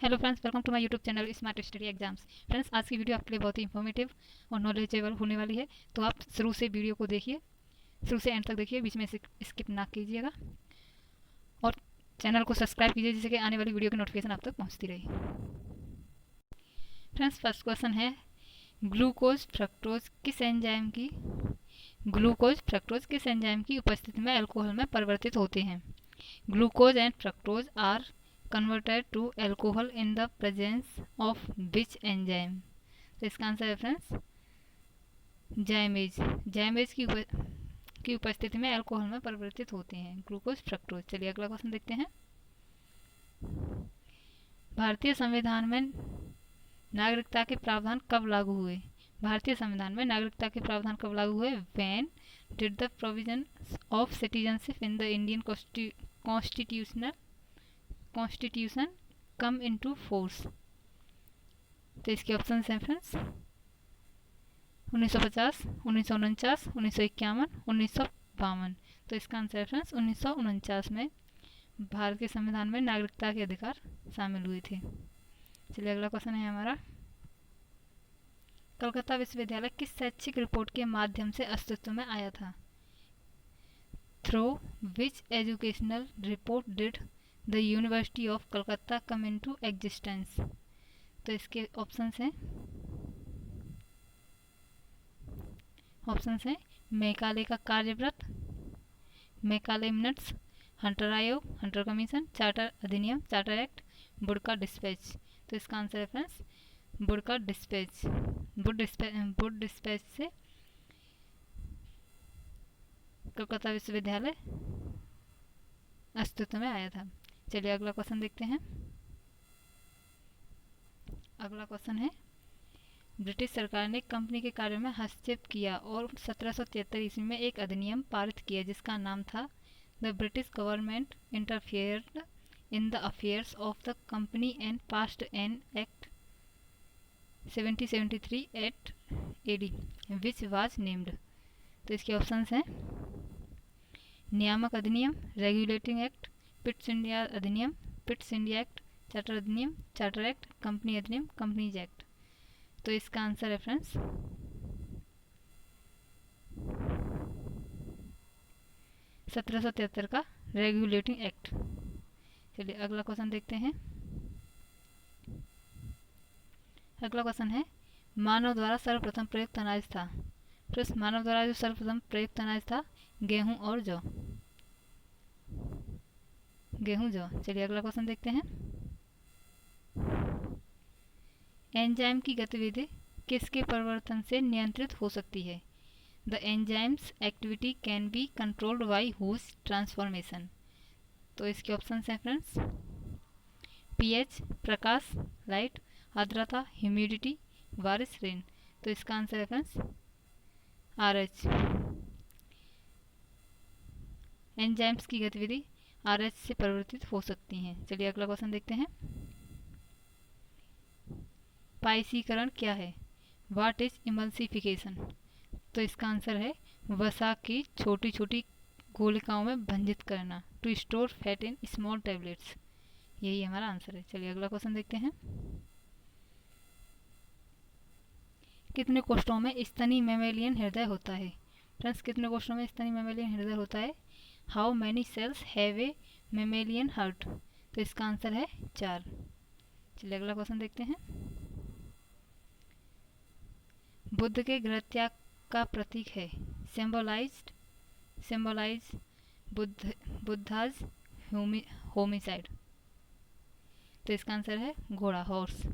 Hello friends, welcome to my YouTube channel smart study exams. Friends, आज की video आपके लिए बहुत ही इंफॉर्मेटिव और नॉलेजेबल होने वाली है, तो आप शुरू से वीडियो को देखिए, शुरू से एंड तक देखिए, बीच में स्किप ना कीजिएगा और चैनल को सब्सक्राइब कीजिए जिससे कि आने वाली वीडियो की नोटिफिकेशन आप तक पहुंचती रही। फ्रेंड्स, फर्स्ट क्वेश्चन है ग्लूकोज फ्रक्टोज किस एंजाइम की उपस्थिति में अल्कोहल में परिवर्तित होते हैं। Glucose and fructose are converted to alcohol in the presence of which enzyme। तो इसका आंसर है फ्रेंड्स जाइमेज। जाइमेज की उपस्थिति में अल्कोहल में परिवर्तित होते हैं ग्लूकोज फ्रक्टोज। चलिए अगला क्वेश्चन देखते हैं। भारतीय संविधान में नागरिकता के प्रावधान कब लागू हुए। भारतीय संविधान में नागरिकता के प्रावधान कब लागू हुए। When did the provision of citizenship in the Indian constitution come into force. तो इसके ऑप्शन हैं फ्रेंड्स 1950, 1949, 1951, 1952। तो इसका आंसर है फ्रेंड्स 1949 में भारत के संविधान में नागरिकता के अधिकार शामिल हुए थे। चलिए अगला क्वेश्चन है हमारा, कलकत्ता विश्वविद्यालय किस शैक्षिक रिपोर्ट के माध्यम से अस्तित्व में आया था। Through which educational report did the university of Calcutta come into existence. तो इसके ऑप्शंस हैं मेकाले का कार्यव्रत, मेकाले मिनट्स, हंटर आयोग, हंटर कमीशन, चार्टर अधिनियम, चार्टर एक्ट, वुड का डिस्पैच। तो इसका आंसर है फ्रेंड्स वुड का डिस्पैच। वुड डिस्पैच से कलकत्ता विश्वविद्यालय अस्तित्व में आया था। चलिए अगला क्वेश्चन देखते हैं। अगला क्वेश्चन है, ब्रिटिश सरकार ने कंपनी के कार्यों में हस्तक्षेप किया और 1773 ईस्वी में एक अधिनियम पारित किया जिसका नाम था the British government interfered in the affairs of the company and passed an act 1773 at AD which was named. तो इसके ऑप्शंस हैं नियामक अधिनियम, रेगुलेटिंग एक्ट, पिट्स इंडिया अधिनियम, पिट्स इंडिया एक्ट, चार्टर अधिनियम, चार्टर एक्ट, कंपनी अधिनियम, companies act. तो इसका आंसर है फ्रेंड्स 1773 का रेगुलेटिंग एक्ट। चलिए अगला क्वेश्चन देखते हैं। अगला क्वेश्चन है, मानव द्वारा सर्वप्रथम प्रयुक्त अनाज था। प्लस मानव द्वारा जो सर्वप्रथम प्रयुक्त अनाज था गेहूं और जौ। गेहूं जौ। चलिए अगला क्वेश्चन देखते हैं। एंजाइम की गतिविधि किसके परिवर्तन से नियंत्रित हो सकती है। The enzymes activity can be controlled by whose transformation. तो इसके ऑप्शन हैं फ्रेंड्स पीएच, प्रकाश, लाइट, आर्द्रता, ह्यूमिडिटी, बारिश, रेन। तो इसका आंसर है फ्रेंड्स RH। एंजाइम्स की गतिविधि RH से परिवर्तित हो सकती हैं। चलिए अगला क्वेश्चन देखते हैं। पाइसीकरण क्या है। What is emulsification. तो इसका आंसर है वसा की छोटी छोटी गोलिकाओं में भंजित करना, to store fat in small tablets. यही हमारा आंसर है। चलिए अगला क्वेश्चन देखते हैं। कितने कोष्ठों में स्तनी मैमेलियन हृदय होता है। फ्रेंड्स, कितने कोष्ठों में स्तनी मैमेलियन हृदय होता है। How many cells have a mammalian heart. तो इसका आंसर है 4। चलिए अगला क्वेश्चन देखते हैं। बुद्ध के गृहत्याग का प्रतीक है। Symbolise Buddha's homicide. तो इसका आंसर है घोड़ा, हॉर्स।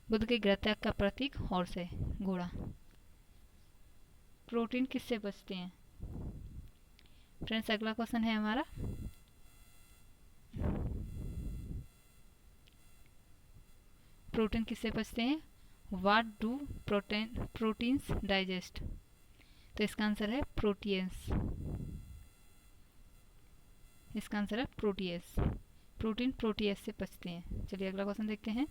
बुद्ध के गृहत्याग का प्रतीक हॉर्स है, घोड़ा। प्रोटीन किससे बचते हैं। फ्रेंड्स, अगला क्वेश्चन है हमारा, प्रोटीन किससे बचते हैं। What do proteins digest. तो इसका आंसर है प्रोटीएस। इसका आंसर है प्रोटीएस। प्रोटीन प्रोटीएस से बचते हैं। चलिए अगला क्वेश्चन देखते हैं।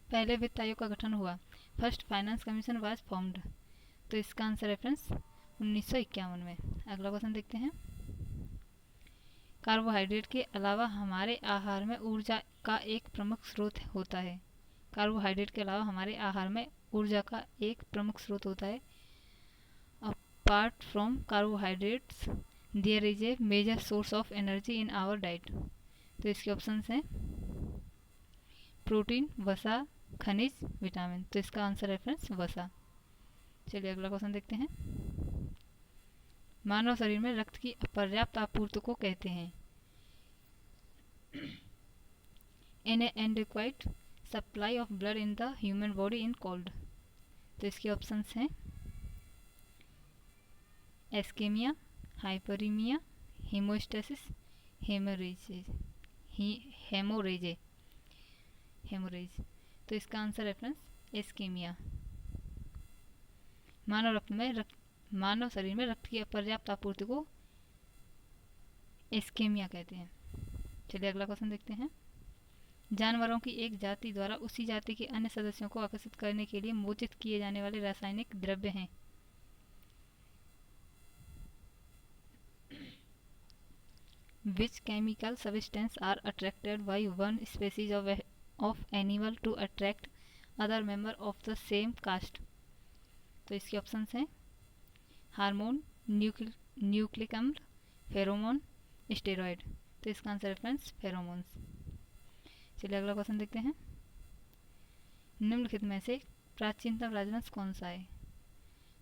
पहले वित्त आयोग का गठन हुआ। First finance commission was formed. तो इसका आंसर है फ्रेंड्स 1951 में। अगला क्वेश्चन देखते हैं। कार्बोहाइड्रेट के अलावा हमारे आहार में ऊर्जा का एक प्रमुख स्रोत होता है। कार्बोहाइड्रेट के अलावा हमारे आहार में ऊर्जा का एक प्रमुख स्रोत होता है। Apart from carbohydrates there is a major source of energy in our diet. तो इसके ऑप्शंस हैं प्रोटीन, वसा, खनिज, विटामिन। तो इसका आंसर है फ्रेंड्स वसा। चलिए अगला क्वेश्चन देखते हैं। मानव शरीर में रक्त की अपर्याप्त आपूर्ति को कहते हैं inadequate supply of blood in the human body in cold। तो इसके ऑप्शंस हैं एस्केमिया, हाइपरीमिया, हीमोस्टेसिस, हेमोरेज। तो इसका आंसर है फ्रेंड्स एस्केमिया। मानव शरीर में रक्त की अपर्याप्त आपूर्ति को एस्केमिया कहते हैं। चलिए अगला क्वेश्चन देखते हैं। जानवरों की एक जाति द्वारा उसी जाति के अन्य सदस्यों को आकर्षित करने के लिए मोचित किए जाने वाले रासायनिक द्रव्य हैं। Which chemical substance are attracted by one species of animal to attract other member of the same caste। तो इसके ऑप्शंस हैं हार्मोन, न्यूक्लिक अम्ल, फेरोमोन, स्टेरॉयड। तो इसका आंसर है फ्रेंड्स फेरोमोन्स। चलिए अगला क्वेश्चन देखते हैं। निम्नलिखित में से प्राचीनतम राजवंश कौन सा है?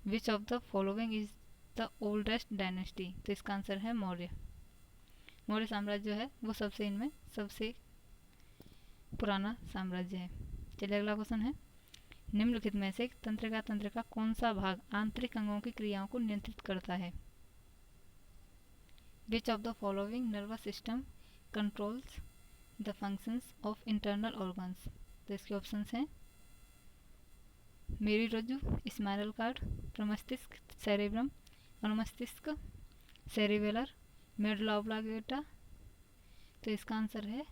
Which of the following is the oldest dynasty. तो इसका आंसर है मौर्य। मौर्य साम्राज्य जो है वो इनमें सबसे पुराना साम्राज्य है। चलिए अगला क्वेश्चन है। निम्नलिखित में से तंत्र का कौन सा भाग आंतरिक अंगों की क्रियाओं को नियंत्रित करता है? Which of the following nervous system controls the functions of internal organs. तो इसके ऑप्शंस हैं मेरुरज्जु, स्पाइनल कार्ड, प्रमस्तिष्क, सेरेब्रम, अनुमस्तिष्क, सेरिबेलर, मेडुला ऑब्लांगेटा। तो इसका आंसर है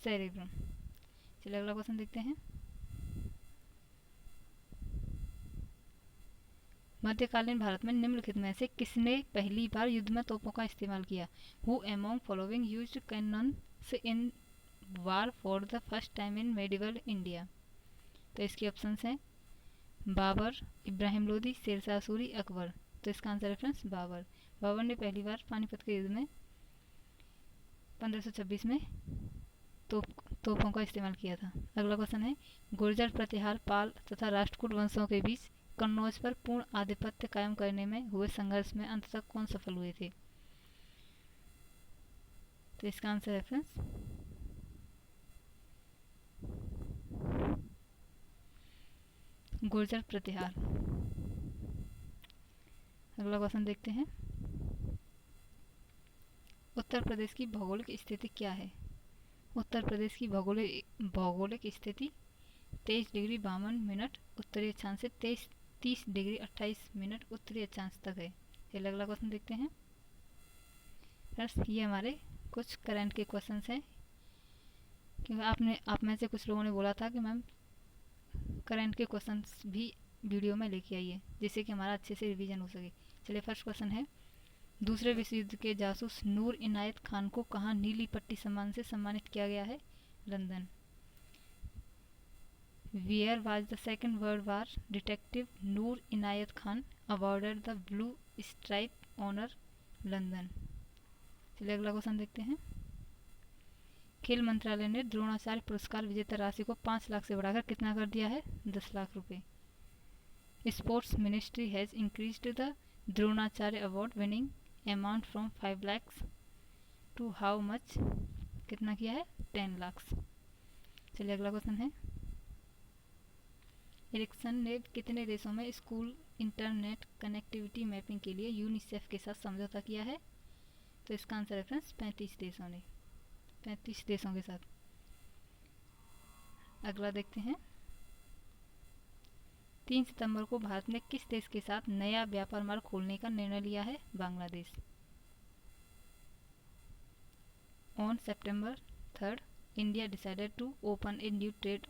सेरेब्रम। चलिए अगला क्वेश्चन देखते हैं। मध्यकालीन भारत में निम्नलिखित में से किसने पहली बार युद्ध में तोपों का इस्तेमाल किया? Who among following used cannons in war for the first time in medieval India. तो इसके ऑप्शंस हैं बाबर, इब्राहिम लोदी, शेरशाह सूरी, अकबर। तो इसका आंसर है फ्रेंड्स बाबर। बाबर ने पहली बार पानीपत के युद्ध में 1526 में तोपों का इस्तेमाल किया था। अगला क्वेश्चन है गुर्जर, प्रतिहार, पाल तथा राष्ट्रकूट वंशों के बीच कन्नौज पर पूर्ण आधिपत्य कायम करने में हुए संघर्ष में अंततः कौन सफल हुए थे? तो इसका आंसर है फ्रेंड्स गुर्जर प्रतिहार। अगला क्वेश्चन देखते हैं। उत्तर प्रदेश की भौगोलिक स्थिति क्या है? उत्तर प्रदेश की भौगोलिक स्थिति 23 डिग्री 52 मिनट उत्तरी अक्षांश से 30 डिग्री 28 मिनट उत्तरी अक्षांश तक है। चलिए अगला क्वेश्चन देखते हैं। फ्रेंड्स ये हमारे कुछ करंट के क्वेश्चंस हैं, क्योंकि आप में से कुछ लोगों ने बोला था कि मैम करंट के क्वेश्चंस भी वीडियो में लेके आइए जिससे कि हमारा अच्छे से रिवीजन हो सके। चलिए फर्स्ट क्वेश्चन है दूसरे विश्व युद्ध के जासूस नूर इनायत खान को कहाँ नीली पट्टी सम्मान से सम्मानित किया गया है? London. Where was the Second World War detective Noor Inayat Khan awarded the Blue Stripe Honor? London. चलिए अगला क्वेश्चन देखते हैं। खेल मंत्रालय ने द्रोणाचार्य पुरस्कार विजेता राशि को 5 लाख से बढ़ाकर कितना कर दिया है? 10 लाख रुपए। Sports ministry has increased the Dronacharya award winning amount from 5 lakh to how much? कितना किया है? 10 लाख। चलिए अगला क्वेश्चन है एरिक्सन ने कितने देशों में स्कूल इंटरनेट कनेक्टिविटी मैपिंग के लिए यूनिसेफ के साथ समझौता किया है? तो इसका आंसर है फ्रेंड्स 35 देशों ने, 35 देशों के साथ। अगला देखते हैं 3 सितंबर को भारत ने किस देश के साथ नया व्यापार मार्ग खोलने का निर्णय लिया है? Bangladesh. On September 3rd, India decided to open a new trade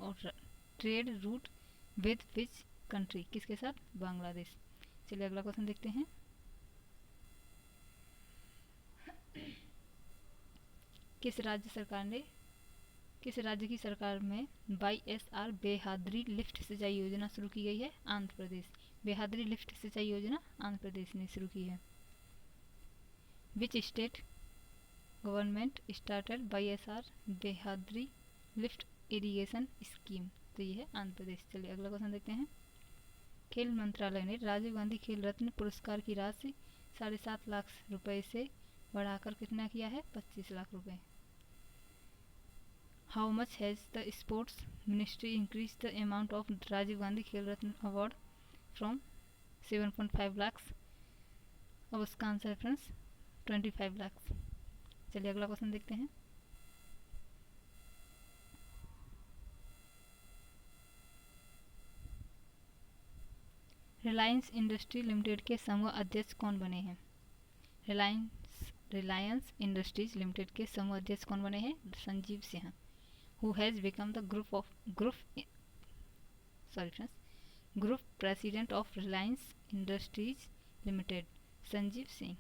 route with which country? किसके साथ? बांग्लादेश। चलिए अगला क्वेश्चन देखते हैं। किस राज्य की सरकार में YSR बेहादरी लिफ्ट सिंचाई योजना शुरू की गई है? आंध्र प्रदेश। बेहादरी लिफ्ट सिंचाई योजना आंध्र प्रदेश ने शुरू की है। Which state government started YSR बेहादरी लिफ्ट इरिगेशन स्कीम? तो ये है आंध्र प्रदेश। चलिए अगला क्वेश्चन देखते हैं। खेल मंत्रालय ने राजीव गांधी खेल रत्न पुरस्कार की राशि 7.5 लाख रुपए से बढ़ाकर कितना किया है? 25 लाख रुपए। How much has the sports ministry increase the amount of Rajiv Gandhi Khel Ratna award from 7.5 lakhs? अब उसका आंसर फ्रेंड्स 25 lakhs। चलिए अगला क्वेश्चन देखते हैं। रिलायंस इंडस्ट्री लिमिटेड के समूह अध्यक्ष कौन बने हैं? रिलायंस इंडस्ट्रीज लिमिटेड के समूह अध्यक्ष कौन बने हैं? Sanjeev Singh. Who has become the group president of Reliance industries limited? Sanjeev Singh.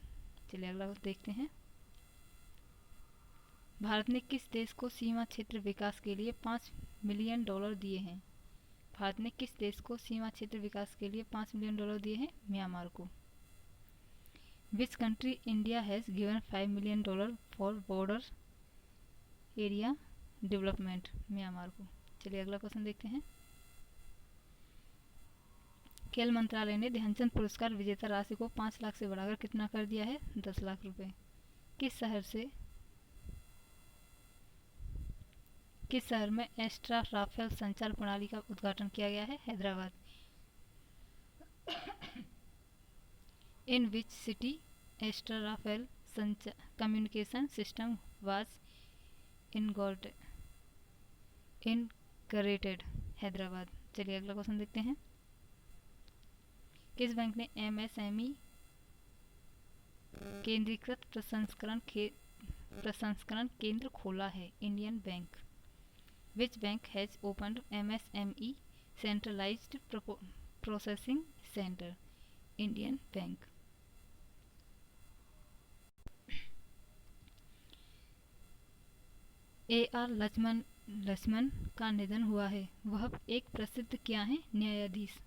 चलिए अगला देखते हैं। भारत ने किस देश को सीमा क्षेत्र विकास के लिए $5 मिलियन दिए हैं? भारत ने किस देश को सीमा क्षेत्र विकास के लिए $5 मिलियन दिए हैं? म्यांमार को। Which country India has given $5 million for border area development? Myanmar को। चलिए अगला क्वेश्चन देखते हैं। खेल मंत्रालय ने ध्यानचंद पुरस्कार विजेता राशि को 5 लाख से बढ़ाकर कितना कर दिया है? 10 लाख रुपए। किस शहर में एस्ट्रा राफेल संचार प्रणाली का उद्घाटन किया गया है? Hyderabad. In which city Astra Rafael communication system was inaugurated? Hyderabad. चलिए अगला क्वेश्चन देखते हैं। किस बैंक ने MSME केंद्रीकृत प्रसंस्करण केंद्र खोला है? Indian Bank. Which bank has opened MSME centralised processing centre? Indian Bank. AR Lakshman का निधन हुआ है। वह एक प्रसिद्ध क्या है? न्यायाधीश।